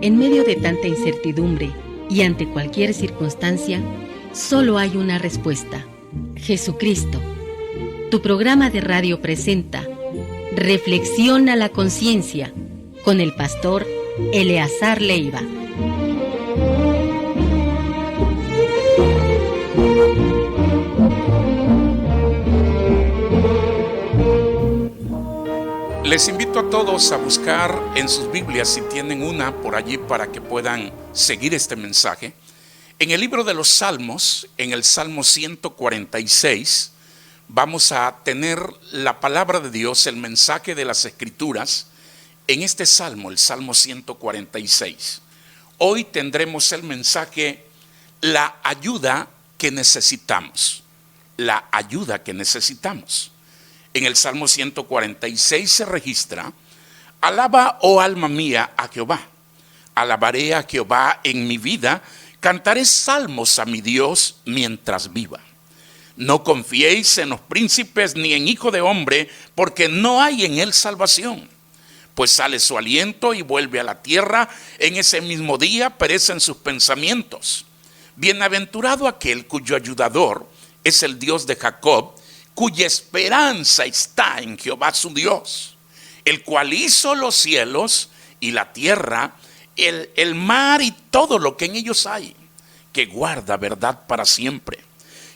En medio de tanta incertidumbre y ante cualquier circunstancia, solo hay una respuesta: Jesucristo. Tu programa de radio presenta Reflexiona la Conciencia con el pastor Eleazar Leiva. Les invito a todos a buscar en sus Biblias, si tienen una por allí, para que puedan seguir este mensaje. En el libro de los Salmos, en el Salmo 146, vamos a tener la palabra de Dios, el mensaje de las Escrituras, en este Salmo, el Salmo 146. Hoy tendremos el mensaje, la ayuda que necesitamos. La ayuda que necesitamos. En el Salmo 146 se registra: alaba, oh alma mía, a Jehová. Alabaré a Jehová en mi vida, cantaré salmos a mi Dios mientras viva. No confiéis en los príncipes ni en hijo de hombre, porque no hay en él salvación. Pues sale su aliento y vuelve a la tierra, en ese mismo día perecen sus pensamientos. Bienaventurado aquel cuyo ayudador es el Dios de Jacob, cuya esperanza está en Jehová su Dios, el cual hizo los cielos y la tierra, el mar y todo lo que en ellos hay, que guarda verdad para siempre,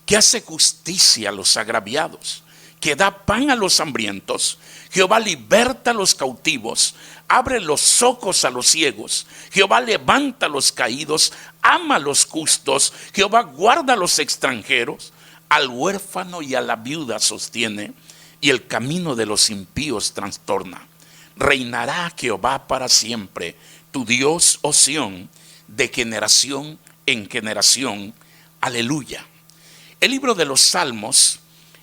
que hace justicia a los agraviados, que da pan a los hambrientos. Jehová liberta a los cautivos, abre los ojos a los ciegos. Jehová levanta a los caídos, ama a los justos. Jehová guarda a los extranjeros. Al huérfano y a la viuda sostiene, y el camino de los impíos trastorna. Reinará Jehová para siempre, tu Dios, oh Sión, de generación en generación. Aleluya. El libro de los Salmos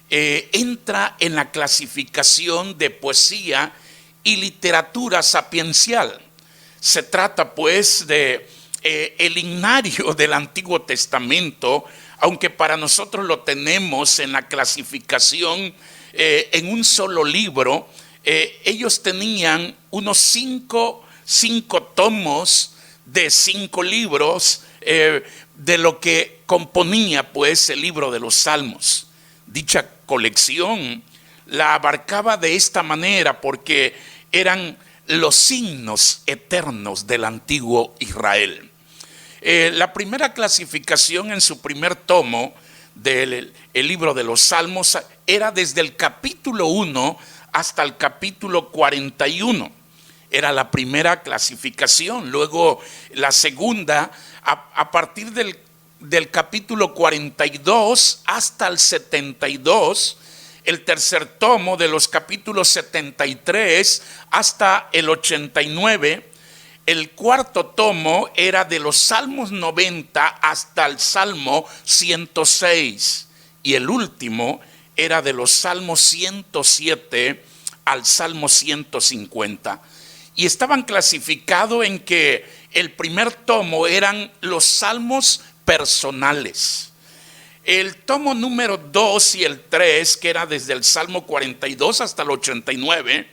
entra en la clasificación de poesía y literatura sapiencial. Se trata pues de el himnario del Antiguo Testamento, aunque para nosotros lo tenemos en la clasificación en un solo libro. Ellos tenían unos cinco tomos de 5 libros de lo que componía pues el libro de los Salmos. Dicha colección la abarcaba de esta manera porque eran los signos eternos del antiguo Israel. La primera clasificación en su primer tomo del libro de los Salmos era desde el capítulo 1 hasta el capítulo 41. Era la primera clasificación. Luego la segunda, a partir del capítulo 42 hasta el 72. El tercer tomo, de los capítulos 73 hasta el 89. El cuarto tomo era de los Salmos 90 hasta el Salmo 106. Y el último era de los Salmos 107 al Salmo 150. Y estaban clasificados en que el primer tomo eran los salmos personales. El tomo número 2 y el 3, que era desde el Salmo 42 hasta el 89,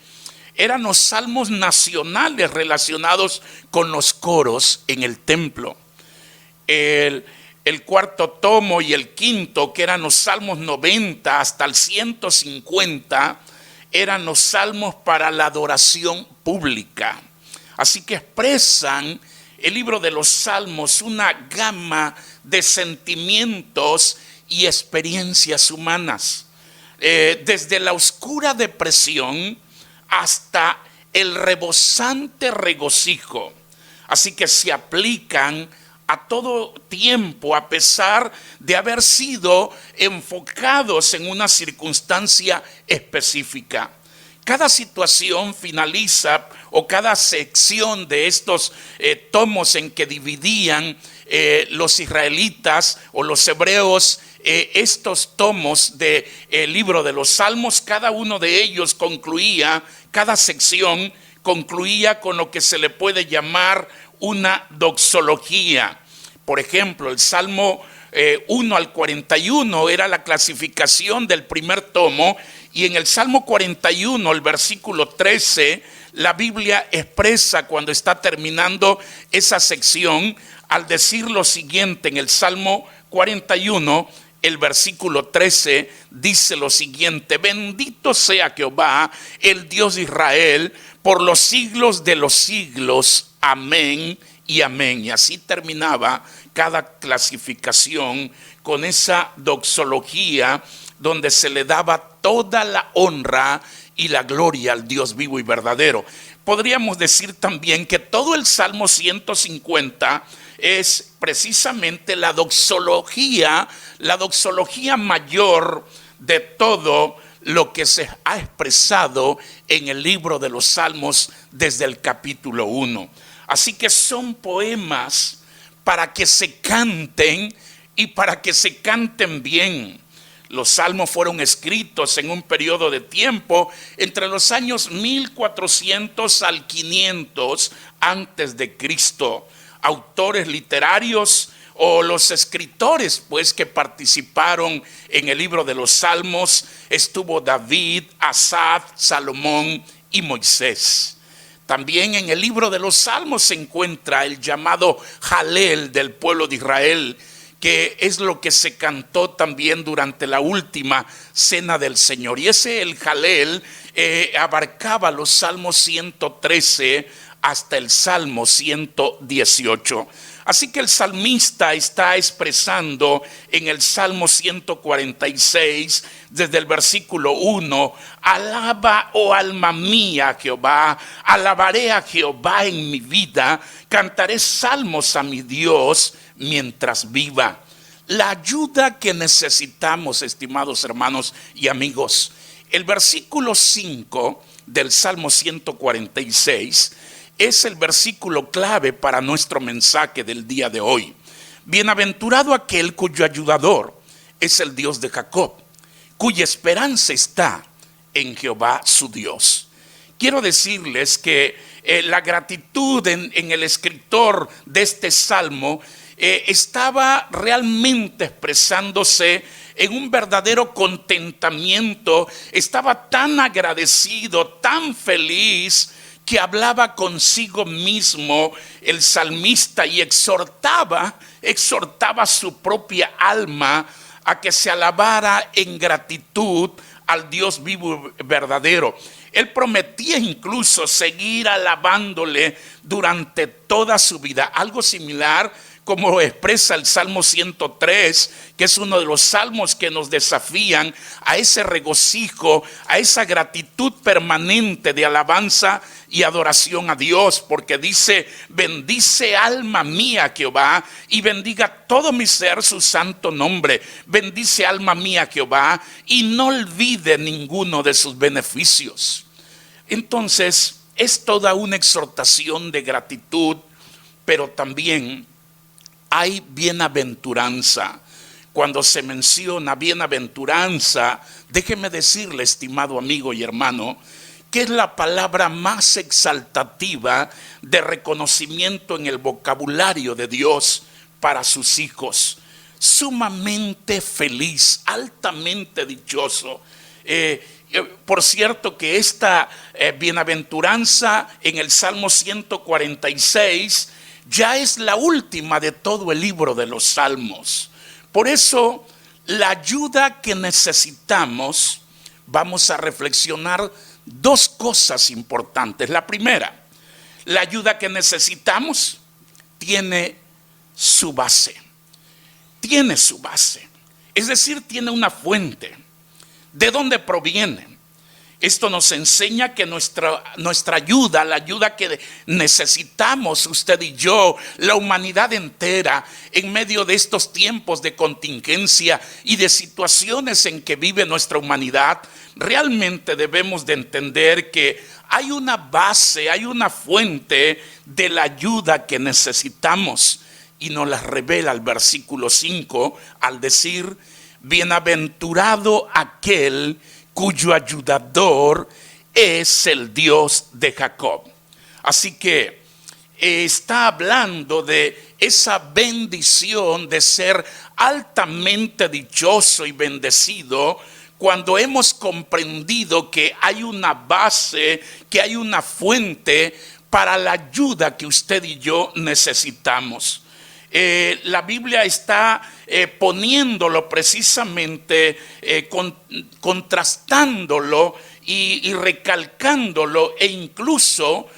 eran los salmos nacionales relacionados con los coros en el templo. El cuarto tomo y el quinto, que eran los salmos 90 hasta el 150, eran los salmos para la adoración pública. Así que expresan el libro de los Salmos una gama de sentimientos y experiencias humanas, desde la oscura depresión hasta el rebosante regocijo. Así que se aplican a todo tiempo, a pesar de haber sido enfocados en una circunstancia específica. Cada situación finaliza, o cada sección de estos tomos en que dividían los israelitas o los hebreos estos tomos del libro de los Salmos, cada uno de ellos concluía, cada sección concluía con lo que se le puede llamar una doxología. Por ejemplo, el Salmo 1 al 41 era la clasificación del primer tomo, y en el Salmo 41, el versículo 13, la Biblia expresa cuando está terminando esa sección al decir lo siguiente en el Salmo 41, el versículo 13 dice lo siguiente: bendito sea Jehová, el Dios de Israel, por los siglos de los siglos. Amén y amén. Y así terminaba cada clasificación con esa doxología donde se le daba toda la honra y la gloria al Dios vivo y verdadero. Podríamos decir también que todo el Salmo 150 es precisamente la doxología mayor de todo lo que se ha expresado en el libro de los Salmos desde el capítulo 1. Así que son poemas para que se canten y para que se canten bien. Los salmos fueron escritos en un periodo de tiempo entre los años 1400 al 500 antes de Cristo. Autores literarios o los escritores pues que participaron en el libro de los Salmos estuvo David, Asaf, Salomón y Moisés. También en el libro de los Salmos se encuentra el llamado Jalel del pueblo de Israel, que es lo que se cantó también durante la última cena del Señor. Y el Jalel abarcaba los Salmos 113 hasta el Salmo 118. Así que el salmista está expresando en el Salmo 146, desde el versículo 1, alaba, oh alma mía, a Jehová, alabaré a Jehová en mi vida, cantaré salmos a mi Dios mientras viva. La ayuda que necesitamos, estimados hermanos y amigos, el versículo 5 del Salmo 146 es el versículo clave para nuestro mensaje del día de hoy. Bienaventurado aquel cuyo ayudador es el Dios de Jacob, cuya esperanza está en Jehová su Dios. Quiero decirles que la gratitud en el escritor de este salmo estaba realmente expresándose en un verdadero contentamiento. Estaba tan agradecido, tan feliz, que hablaba consigo mismo el salmista y exhortaba su propia alma a que se alabara en gratitud al Dios vivo y verdadero. Él prometía incluso seguir alabándole durante toda su vida. Algo similar como expresa el Salmo 103, que es uno de los salmos que nos desafían a ese regocijo, a esa gratitud permanente de alabanza y adoración a Dios, porque dice: bendice alma mía Jehová y bendiga todo mi ser su santo nombre. Bendice alma mía Jehová y no olvide ninguno de sus beneficios. Entonces es toda una exhortación de gratitud, pero también hay bienaventuranza. Cuando se menciona bienaventuranza, déjeme decirle, estimado amigo y hermano, que es la palabra más exaltativa de reconocimiento en el vocabulario de Dios para sus hijos. Sumamente feliz, altamente dichoso. Por cierto que esta bienaventuranza en el Salmo 146 ya es la última de todo el libro de los Salmos. Por eso, la ayuda que necesitamos, vamos a reflexionar dos cosas importantes. La primera, la ayuda que necesitamos tiene su base. Tiene su base. Es decir, tiene una fuente. ¿De dónde proviene? Esto nos enseña que nuestra ayuda, la ayuda que necesitamos usted y yo, la humanidad entera, en medio de estos tiempos de contingencia y de situaciones en que vive nuestra humanidad, realmente debemos de entender que hay una base, hay una fuente de la ayuda que necesitamos. Y nos la revela el versículo 5 al decir: bienaventurado aquel cuyo ayudador es el Dios de Jacob. Así que está hablando de esa bendición de ser altamente dichoso y bendecido cuando hemos comprendido que hay una base, que hay una fuente para la ayuda que usted y yo necesitamos. La Biblia está poniéndolo precisamente, contrastándolo y recalcándolo, e incluso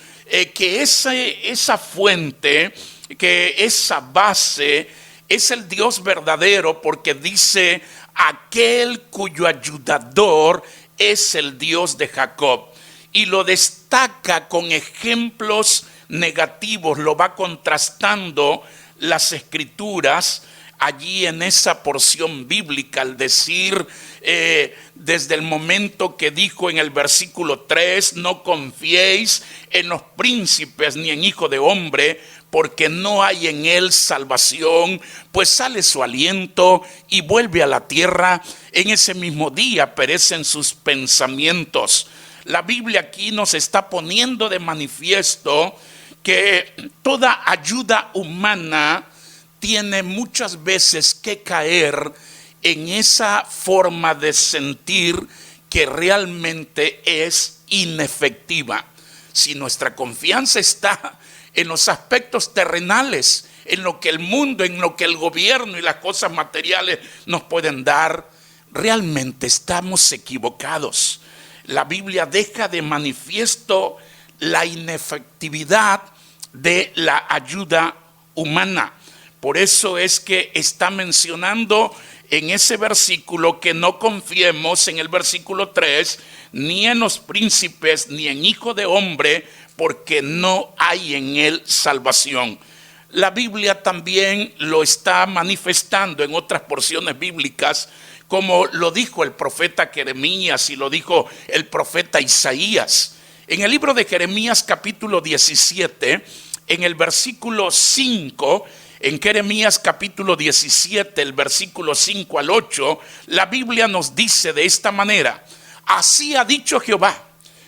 que esa fuente, que esa base es el Dios verdadero, porque dice: aquel cuyo ayudador es el Dios de Jacob. Y lo destaca con ejemplos negativos, lo va contrastando las escrituras allí en esa porción bíblica, al decir, desde el momento que dijo en el versículo 3: no confiéis en los príncipes ni en hijo de hombre, porque no hay en él salvación, pues sale su aliento y vuelve a la tierra, en ese mismo día perecen sus pensamientos. La Biblia aquí nos está poniendo de manifiesto que toda ayuda humana tiene muchas veces que caer en esa forma de sentir que realmente es inefectiva. Si nuestra confianza está en los aspectos terrenales, en lo que el mundo, en lo que el gobierno y las cosas materiales nos pueden dar, realmente estamos equivocados. La Biblia deja de manifiesto la inefectividad de la ayuda humana. Por eso es que está mencionando en ese versículo que no confiemos, en el versículo 3, ni en los príncipes ni en hijo de hombre, porque no hay en él salvación. La Biblia también lo está manifestando en otras porciones bíblicas, como lo dijo el profeta Jeremías y lo dijo el profeta Isaías. En el libro de Jeremías capítulo 17, en el versículo 5, en Jeremías capítulo 17, el versículo 5 al 8, la Biblia nos dice de esta manera: así ha dicho Jehová,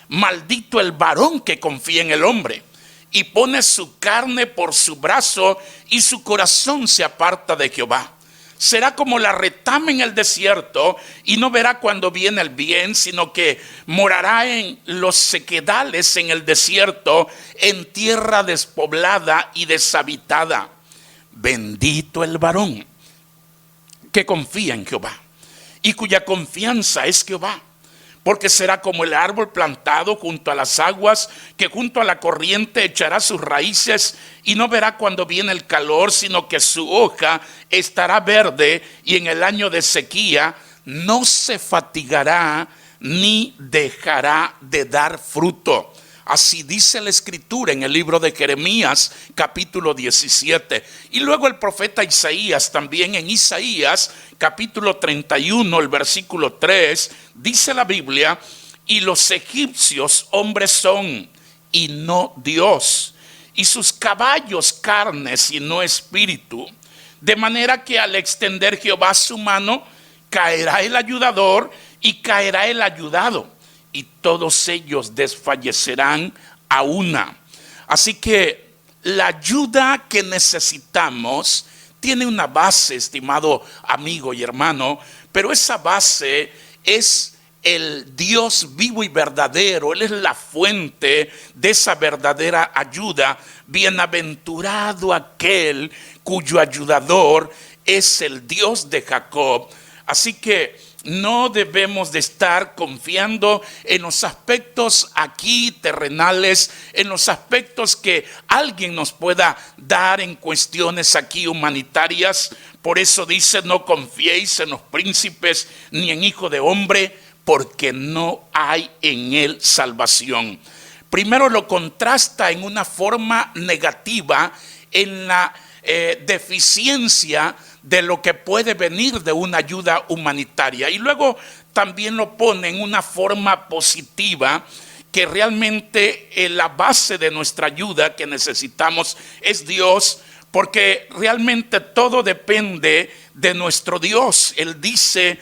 maldito el varón que confía en el hombre y pone su carne por su brazo y su corazón se aparta de Jehová. Será como la retama en el desierto y no verá cuando viene el bien, sino que morará en los sequedales en el desierto, en tierra despoblada y deshabitada. Bendito el varón que confía en Jehová y cuya confianza es Jehová, porque será como el árbol plantado junto a las aguas, que junto a la corriente echará sus raíces y no verá cuando viene el calor, sino que su hoja estará verde, y en el año de sequía no se fatigará ni dejará de dar fruto. Así dice la escritura en el libro de Jeremías capítulo 17. Y luego el profeta Isaías también, en Isaías capítulo 31, el versículo 3, dice la Biblia: y los egipcios hombres son y no Dios, y sus caballos carnes y no espíritu, de manera que al extender Jehová su mano, caerá el ayudador y caerá el ayudado, y todos ellos desfallecerán a una. Así que la ayuda que necesitamos tiene una base, estimado amigo y hermano, pero esa base es el Dios vivo y verdadero. Él es la fuente de esa verdadera ayuda. Bienaventurado aquel cuyo ayudador es el Dios de Jacob. Así que no debemos de estar confiando en los aspectos aquí terrenales, en los aspectos que alguien nos pueda dar en cuestiones aquí humanitarias. Por eso dice: no confiéis en los príncipes ni en hijo de hombre, porque no hay en él salvación. Primero lo contrasta en una forma negativa, en la deficiencia de lo que puede venir de una ayuda humanitaria, y luego también lo pone en una forma positiva, que realmente la base de nuestra ayuda que necesitamos es Dios, porque realmente todo depende de nuestro Dios. Él dice: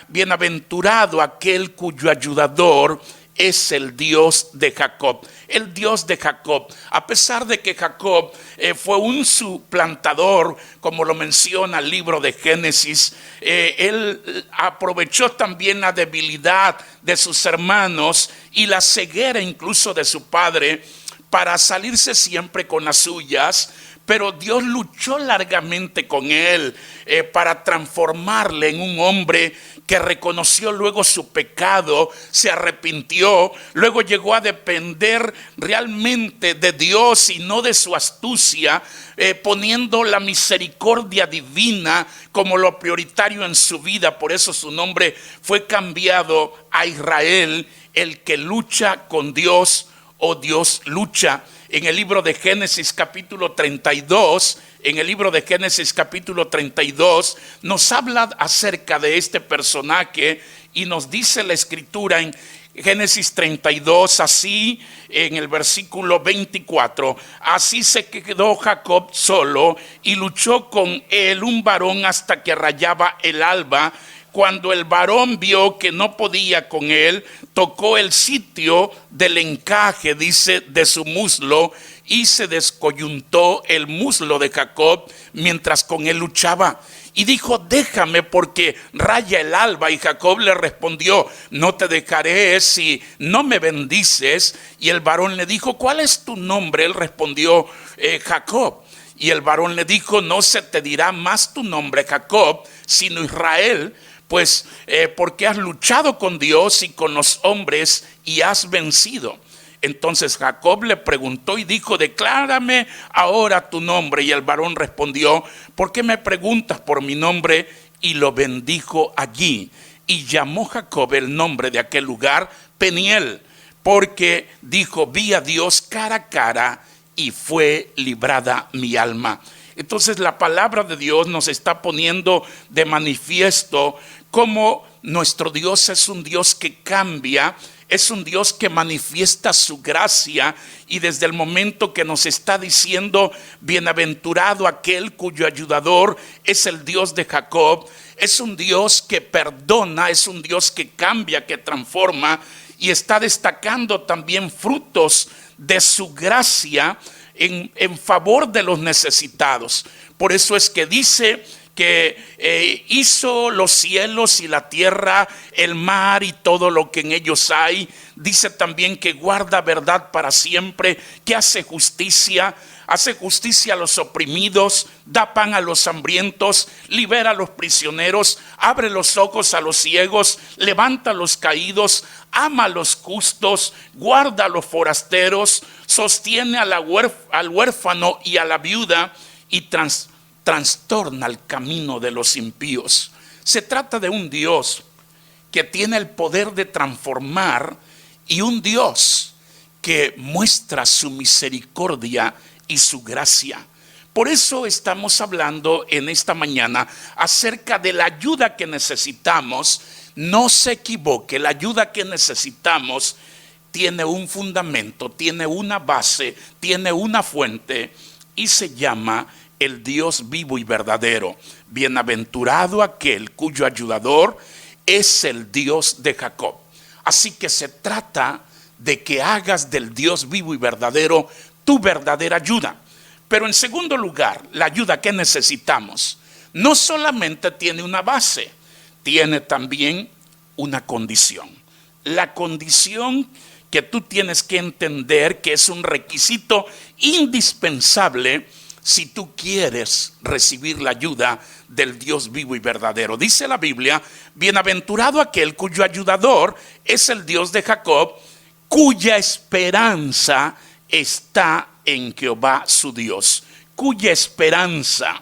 bienaventurado aquel cuyo ayudador es el Dios de Jacob. El Dios de Jacob, a pesar de que Jacob fue un suplantador, como lo menciona el libro de Génesis, él aprovechó también la debilidad de sus hermanos y la ceguera incluso de su padre para salirse siempre con las suyas. Pero Dios luchó largamente con él para transformarle en un hombre que reconoció luego su pecado, se arrepintió, luego llegó a depender realmente de Dios y no de su astucia, poniendo la misericordia divina como lo prioritario en su vida. Por eso su nombre fue cambiado a Israel, el que lucha con Dios, o Dios lucha. En el libro de Génesis capítulo 32, nos habla acerca de este personaje y nos dice la escritura en Génesis 32, así en el versículo 24, así se quedó Jacob solo y luchó con él un varón hasta que rayaba el alba. Cuando el varón vio que no podía con él, tocó el sitio del encaje, dice, de su muslo, y se descoyuntó el muslo de Jacob mientras con él luchaba. Y dijo: déjame, porque raya el alba. Y Jacob le respondió: no te dejaré si no me bendices. Y el varón le dijo: ¿cuál es tu nombre? Él respondió: Jacob. Y el varón le dijo: no se te dirá más tu nombre Jacob, sino Israel, pues porque has luchado con Dios y con los hombres y has vencido. Entonces Jacob le preguntó y dijo: declárame ahora tu nombre. Y el varón respondió: ¿por qué me preguntas por mi nombre? Y lo bendijo allí. Y llamó Jacob el nombre de aquel lugar Peniel, porque dijo: vi a Dios cara a cara y fue librada mi alma. Entonces la palabra de Dios nos está poniendo de manifiesto cómo nuestro Dios es un Dios que cambia, es un Dios que manifiesta su gracia, y desde el momento que nos está diciendo: bienaventurado aquel cuyo ayudador es el Dios de Jacob, es un Dios que perdona, es un Dios que cambia, que transforma, y está destacando también frutos de su gracia en favor de los necesitados. Por eso es que dice que hizo los cielos y la tierra, el mar y todo lo que en ellos hay. Dice también que guarda verdad para siempre, que hace justicia a los oprimidos, da pan a los hambrientos, libera a los prisioneros, abre los ojos a los ciegos, levanta a los caídos, ama a los justos, guarda a los forasteros, sostiene al huérfano y a la viuda, y trastorna el camino de los impíos. Se trata de un Dios que tiene el poder de transformar, y un Dios que muestra su misericordia y su gracia. Por eso estamos hablando en esta mañana acerca de la ayuda que necesitamos. No se equivoque, la ayuda que necesitamos tiene un fundamento, tiene una base, tiene una fuente, y se llama el Dios vivo y verdadero. Bienaventurado aquel cuyo ayudador es el Dios de Jacob. Así que se trata de que hagas del Dios vivo y verdadero tu verdadera ayuda. Pero en segundo lugar, la ayuda que necesitamos no solamente tiene una base, tiene también una condición. La condición que tú tienes que entender que es un requisito indispensable si tú quieres recibir la ayuda del Dios vivo y verdadero. Dice la Biblia: bienaventurado aquel cuyo ayudador es el Dios de Jacob, cuya esperanza está en Jehová su Dios. Cuya esperanza.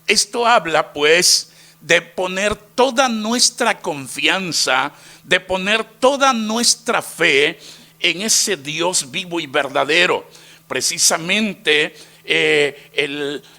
Esto habla pues de poner toda nuestra confianza, de poner toda nuestra fe en ese Dios vivo y verdadero. Precisamente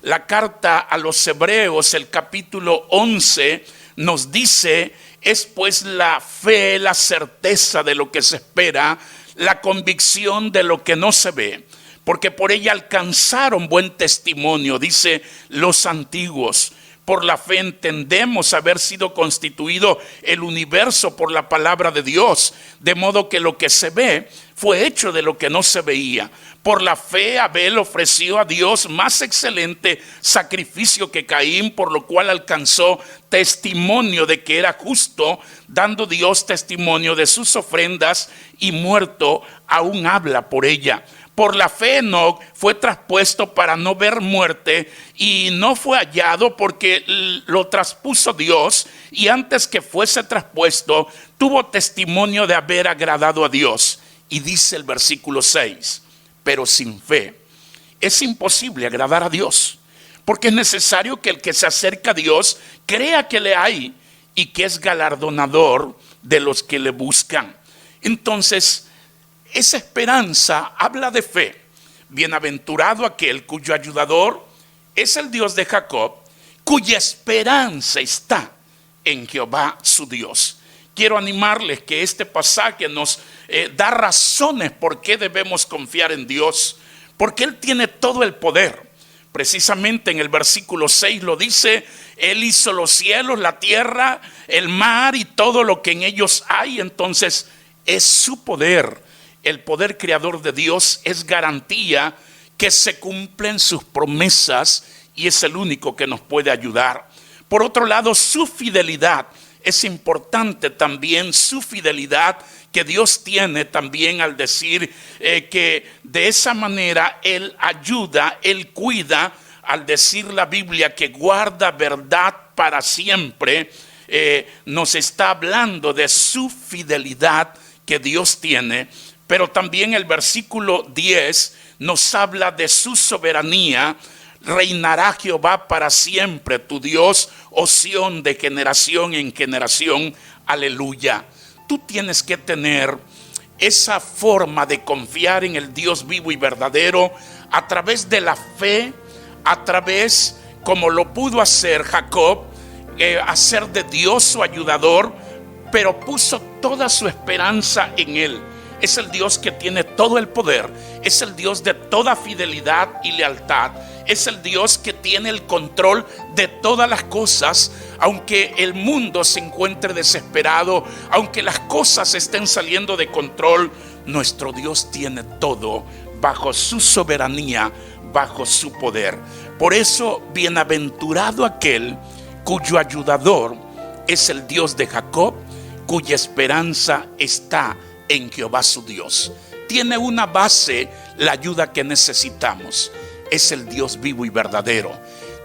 la carta a los Hebreos, el capítulo 11, nos dice: es pues la fe, la certeza de lo que se espera, la convicción de lo que no se ve, porque por ella alcanzaron buen testimonio, dice, los antiguos. Por la fe entendemos haber sido constituido el universo por la palabra de Dios, de modo que lo que se ve fue hecho de lo que no se veía. Por la fe Abel ofreció a Dios más excelente sacrificio que Caín, por lo cual alcanzó testimonio de que era justo, dando Dios testimonio de sus ofrendas, y muerto aún habla por ella. Por la fe Enoc fue traspuesto para no ver muerte, y no fue hallado porque lo traspuso Dios, y antes que fuese traspuesto tuvo testimonio de haber agradado a Dios. Y dice el versículo 6, pero sin fe es imposible agradar a Dios, porque es necesario que el que se acerca a Dios crea que le hay y que es galardonador de los que le buscan. Entonces, esa esperanza habla de fe. Bienaventurado aquel cuyo ayudador es el Dios de Jacob, cuya esperanza está en Jehová su Dios. Quiero animarles que este pasaje nos da razones por qué debemos confiar en Dios, porque Él tiene todo el poder. Precisamente en el versículo 6 lo dice: Él hizo los cielos, la tierra, el mar y todo lo que en ellos hay. Entonces es su poder. El poder creador de Dios es garantía que se cumplen sus promesas, y es el único que nos puede ayudar. Por otro lado, su fidelidad es importante también, su fidelidad que Dios tiene también al decir que de esa manera Él ayuda, Él cuida, al decir la Biblia que guarda verdad para siempre. Nos está hablando de su fidelidad que Dios tiene. Pero también el versículo 10 nos habla de su soberanía. Reinará Jehová para siempre, tu Dios, oh Sión, de generación en generación. Aleluya. Tú tienes que tener esa forma de confiar en el Dios vivo y verdadero a través de la fe, a través, como lo pudo hacer Jacob, hacer de Dios su ayudador, pero puso toda su esperanza en Él. Es el Dios que tiene todo el poder, es el Dios de toda fidelidad y lealtad, es el Dios que tiene el control de todas las cosas. Aunque el mundo se encuentre desesperado, aunque las cosas estén saliendo de control, nuestro Dios tiene todo bajo su soberanía, bajo su poder. Por eso, bienaventurado aquel cuyo ayudador es el Dios de Jacob, cuya esperanza está en Jehová su Dios. Tiene una base la ayuda que necesitamos. Es el Dios vivo y verdadero.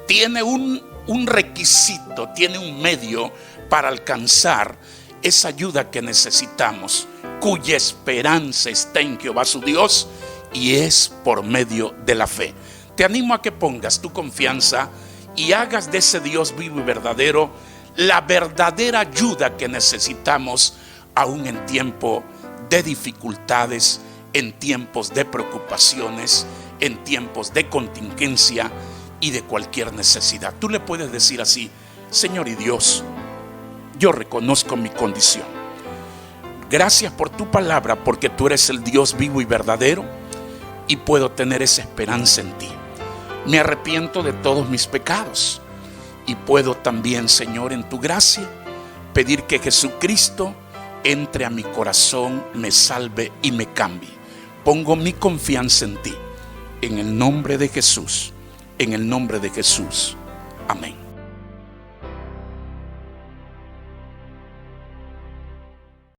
Tiene un requisito, tiene un medio para alcanzar esa ayuda que necesitamos, cuya esperanza está en Jehová su Dios, y es por medio de la fe. Te animo a que pongas tu confianza y hagas de ese Dios vivo y verdadero la verdadera ayuda que necesitamos, aún en tiempo de dificultades, en tiempos de preocupaciones, en tiempos de contingencia y de cualquier necesidad. Tú le puedes decir así: Señor y Dios, yo reconozco mi condición. Gracias por tu palabra, porque tú eres el Dios vivo y verdadero, y puedo tener esa esperanza en ti. Me arrepiento de todos mis pecados, y puedo también, Señor, en tu gracia, pedir que Jesucristo entre a mi corazón, me salve y me cambie. Pongo mi confianza en ti. En el nombre de Jesús, en el nombre de Jesús. Amén.